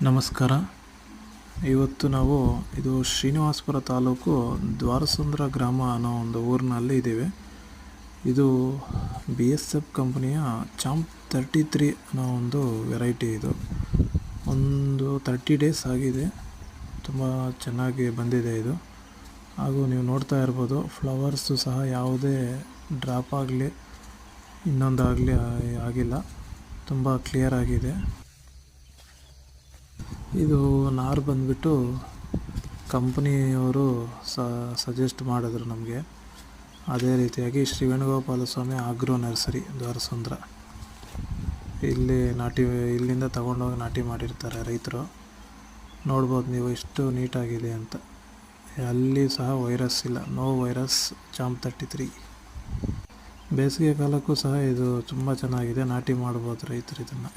ನಮಸ್ಕಾರ. ಇವತ್ತು ನಾವು ಇದು ಶ್ರೀನಿವಾಸಪುರ ತಾಲೂಕು ದ್ವಾರಸಂದ್ರ ಗ್ರಾಮ ಅನ್ನೋ ಒಂದು ಊರಿನಲ್ಲಿ ಇದ್ದೀವಿ. ಇದು BSF ಕಂಪನಿಯ ಚಾಂಪ್ 33 ಅನ್ನೋ ಒಂದು ವೆರೈಟಿ. ಇದು ಒಂದು 30 ಡೇಸ್ ಆಗಿದೆ. ತುಂಬ ಚೆನ್ನಾಗಿ ಬಂದಿದೆ ಇದು. ಹಾಗೂ ನೀವು ನೋಡ್ತಾ ಇರ್ಬೋದು, ಫ್ಲವರ್ಸು ಸಹ ಯಾವುದೇ ಡ್ರಾಪ್ ಆಗಲಿ ಇನ್ನೊಂದಾಗಲಿ ಆಗಿಲ್ಲ. ತುಂಬ ಕ್ಲಿಯರ್ ಆಗಿದೆ. ಇದು ನಾರು ಬಂದುಬಿಟ್ಟು ಕಂಪ್ನಿಯವರು ಸಜೆಸ್ಟ್ ಮಾಡಿದ್ರು ನಮಗೆ. ಅದೇ ರೀತಿಯಾಗಿ ಶ್ರೀ ವೇಣುಗೋಪಾಲ ಸ್ವಾಮಿ ಆಗ್ರೋ ನರ್ಸರಿ ದ್ವಾರಸಂದ್ರ, ಇಲ್ಲಿಂದ ತಗೊಂಡೋಗಿ ನಾಟಿ ಮಾಡಿರ್ತಾರೆ ರೈತರು. ನೋಡ್ಬೋದು ನೀವು ಎಷ್ಟು ನೀಟಾಗಿದೆ ಅಂತ. ಅಲ್ಲಿ ಸಹ ವೈರಸ್ ಇಲ್ಲ, ನೋ ವೈರಸ್ ಚಾಂಪ್ 33. ಬೇಸಿಗೆ ಕಾಲಕ್ಕೂ ಸಹ ಇದು ತುಂಬ ಚೆನ್ನಾಗಿದೆ, ನಾಟಿ ಮಾಡ್ಬೋದು ರೈತರು ಇದನ್ನು.